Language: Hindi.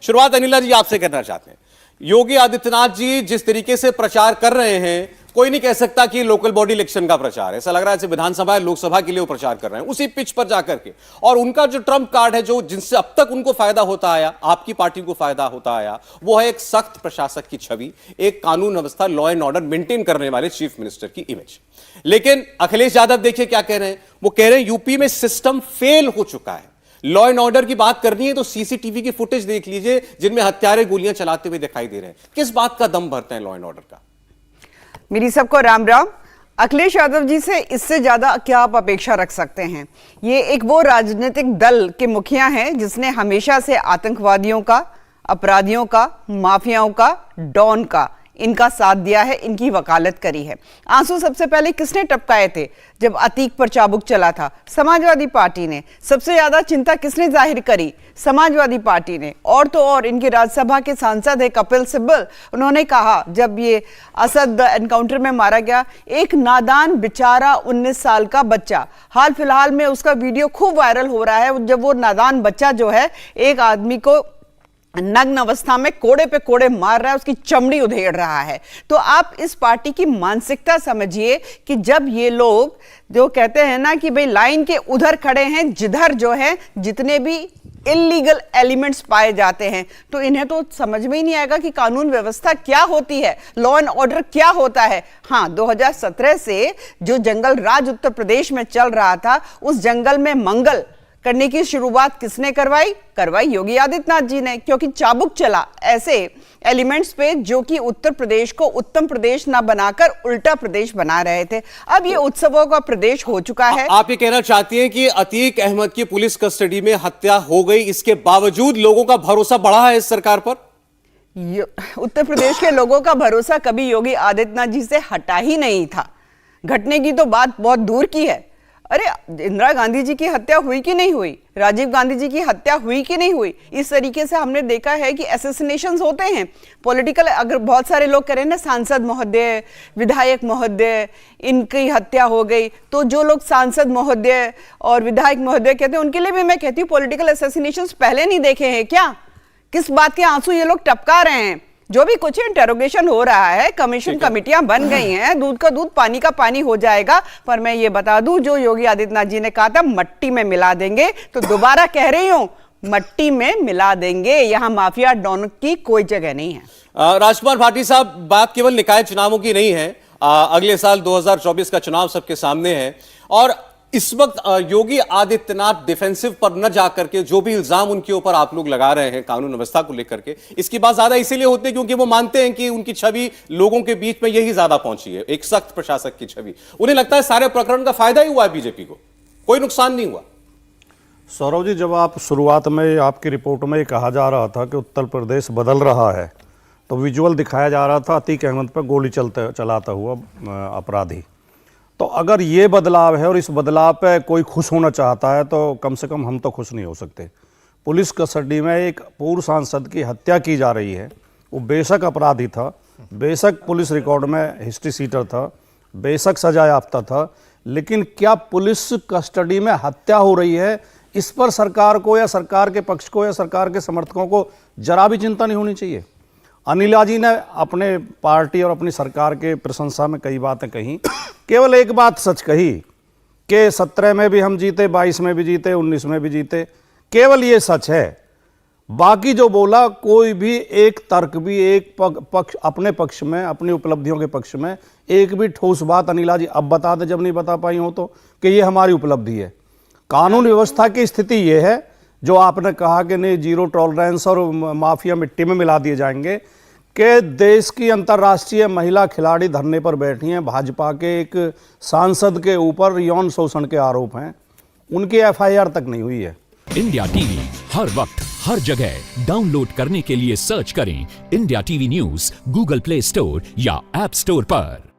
शुरुआत अनिला जी आपसे करना चाहते हैं। योगी आदित्यनाथ जी जिस तरीके से प्रचार कर रहे हैं, कोई नहीं कह सकता कि लोकल बॉडी इलेक्शन का प्रचार है। ऐसा लग रहा है जैसे विधानसभा लोकसभा के लिए वो प्रचार कर रहे हैं उसी पिच पर जाकर के। और उनका जो ट्रम्प कार्ड है, जो जिनसे अब तक उनको फायदा होता आया, आपकी पार्टी को फायदा होता आया, वो है एक सख्त प्रशासक की छवि, एक कानून व्यवस्था, लॉ एंड ऑर्डर मेंटेन करने वाले चीफ मिनिस्टर की इमेज। लेकिन अखिलेश यादव देखिए क्या कह रहे हैं। वो कह रहे हैं यूपी में सिस्टम फेल हो चुका है। लॉ एंड ऑर्डर की बात करनी है तो सीसीटीवी की फुटेज देख लीजिए जिनमें हत्यारे गोलियां चलाते हुए दिखाई दे रहे हैं। किस बात का दम भरते हैं लॉ एंड ऑर्डर का? मेरी सबको राम राम। अखिलेश यादव जी से इससे ज्यादा क्या आप अपेक्षा रख सकते हैं? ये एक वो राजनीतिक दल के मुखिया हैं जिसने हमेशा से आतंकवादियों का, अपराधियों का, माफियाओं का, डॉन का इनका साथ दिया है, इनकी वकालत करी है। आंसू सबसे पहले किसने टपकाए थे जब अतीक पर चाबुक चला था? समाजवादी पार्टी ने। सबसे ज्यादा चिंता किसने जाहिर करी? समाजवादी पार्टी ने। और तो और इनके राज्यसभा के सांसद है कपिल सिब्बल, उन्होंने कहा जब ये असद एनकाउंटर में मारा गया, एक नादान बेचारा 19 साल का बच्चा, हाल फिलहाल में उसका वीडियो खूब वायरल हो रहा है जब वो नादान बच्चा जो है एक आदमी को नग्न अवस्था में कोड़े पे कोड़े मार रहा है, उसकी चमड़ी उधेड़ रहा है। तो आप इस पार्टी की मानसिकता समझिए कि जब ये लोग जो कहते हैं ना कि भाई लाइन के उधर खड़े हैं जिधर जो है जितने भी इलीगल एलिमेंट्स पाए जाते हैं, तो इन्हें तो समझ में ही नहीं आएगा कि कानून व्यवस्था क्या होती है, लॉ एंड ऑर्डर क्या होता है। हाँ, 2017 से जो जंगल राज उत्तर प्रदेश में चल रहा था, उस जंगल में मंगल करने की शुरुआत किसने करवाई? योगी आदित्यनाथ जी ने, क्योंकि चाबुक चला ऐसे एलिमेंट्स पे जो कि उत्तर प्रदेश को उत्तम प्रदेश ना बनाकर उल्टा प्रदेश बना रहे थे। अब ये उत्सवों का प्रदेश हो चुका है। आप ये कहना चाहती हैं कि अतीक अहमद की पुलिस कस्टडी में हत्या हो गई, इसके बावजूद लोगों का भरोसा बढ़ा है इस सरकार पर? उत्तर प्रदेश के लोगों का भरोसा कभी योगी आदित्यनाथ जी से हटा ही नहीं था। घटने की तो बात बहुत दूर की है। अरे, इंदिरा गांधी जी की हत्या हुई कि नहीं हुई? राजीव गांधी जी की हत्या हुई कि नहीं हुई? इस तरीके से हमने देखा है कि असैसिनेशंस होते हैं पॉलिटिकल। अगर बहुत सारे लोग करें ना, सांसद महोदय, विधायक महोदय, इनकी हत्या हो गई, तो जो लोग सांसद महोदय और विधायक महोदय कहते हैं, उनके लिए भी मैं कहती हूँ पॉलिटिकल असैसिनेशंस पहले नहीं देखे हैं क्या? किस बात के आंसू ये लोग टपका रहे हैं? जो भी कुछ इंटेरोगेशन हो रहा है, कमीशन कमिटियां बन गई हैं, दूध का दूध पानी का पानी हो जाएगा। पर मैं ये बता दूं, जो योगी आदित्यनाथ जी ने कहा था मट्टी में मिला देंगे, तो दोबारा कह रही हूं मट्टी में मिला देंगे। यहां माफिया डॉन की कोई जगह नहीं है। राजकुमार भाटी साहब, बात केवल निकाय चुनावों की नहीं है। अगले साल 2024 का चुनाव सबके सामने है और इस वक्त योगी आदित्यनाथ डिफेंसिव पर न जाकर के जो भी इल्जाम उनके ऊपर आप लोग लगा रहे हैं कानून व्यवस्था को लेकर के, इसकी बात ज्यादा इसीलिए होती है क्योंकि वो मानते हैं कि उनकी छवि लोगों के बीच में यही ज्यादा पहुंची है, एक सख्त प्रशासक की छवि। उन्हें लगता है सारे प्रकरण का फायदा ही हुआ है बीजेपी को, कोई नुकसान नहीं हुआ। सौरभ जी, जब आप शुरुआत में आपकी रिपोर्ट में कहा जा रहा था कि उत्तर प्रदेश बदल रहा है, तो विजुअल दिखाया जा रहा था अतीक अहमद पर गोली चलाता हुआ अपराधी। तो अगर ये बदलाव है और इस बदलाव पे कोई खुश होना चाहता है, तो कम से कम हम तो खुश नहीं हो सकते। पुलिस कस्टडी में एक पूर्व सांसद की हत्या की जा रही है। वो बेशक अपराधी था, बेशक पुलिस रिकॉर्ड में हिस्ट्री सीटर था, बेशक सजा याफ्ता था, लेकिन क्या पुलिस कस्टडी में हत्या हो रही है, इस पर सरकार को या सरकार के पक्ष को या सरकार के समर्थकों को जरा भी चिंता नहीं होनी चाहिए? अनिला जी ने अपने पार्टी और अपनी सरकार के प्रशंसा में कई बातें कही, केवल एक बात सच कही कि 17 में भी हम जीते, 22 में भी जीते, 19 में भी जीते, केवल ये सच है। बाकी जो बोला, कोई भी एक तर्क भी, एक पक्ष अपने पक्ष में, अपनी उपलब्धियों के पक्ष में एक भी ठोस बात अनिला जी अब बता दे, जब नहीं बता पाई हो तो, कि ये हमारी उपलब्धि है। कानून व्यवस्था की स्थिति ये है जो आपने कहा कि नहीं जीरो टॉलरेंस और माफिया मिट्टी में मिला दिए जाएंगे, कि देश की अंतर्राष्ट्रीय महिला खिलाड़ी धरने पर बैठी हैं, भाजपा के एक सांसद के ऊपर यौन शोषण के आरोप हैं, उनकी एफआईआर तक नहीं हुई है। इंडिया टीवी हर वक्त हर जगह डाउनलोड करने के लिए सर्च करें India TV news Google play store या ऐप स्टोर पर।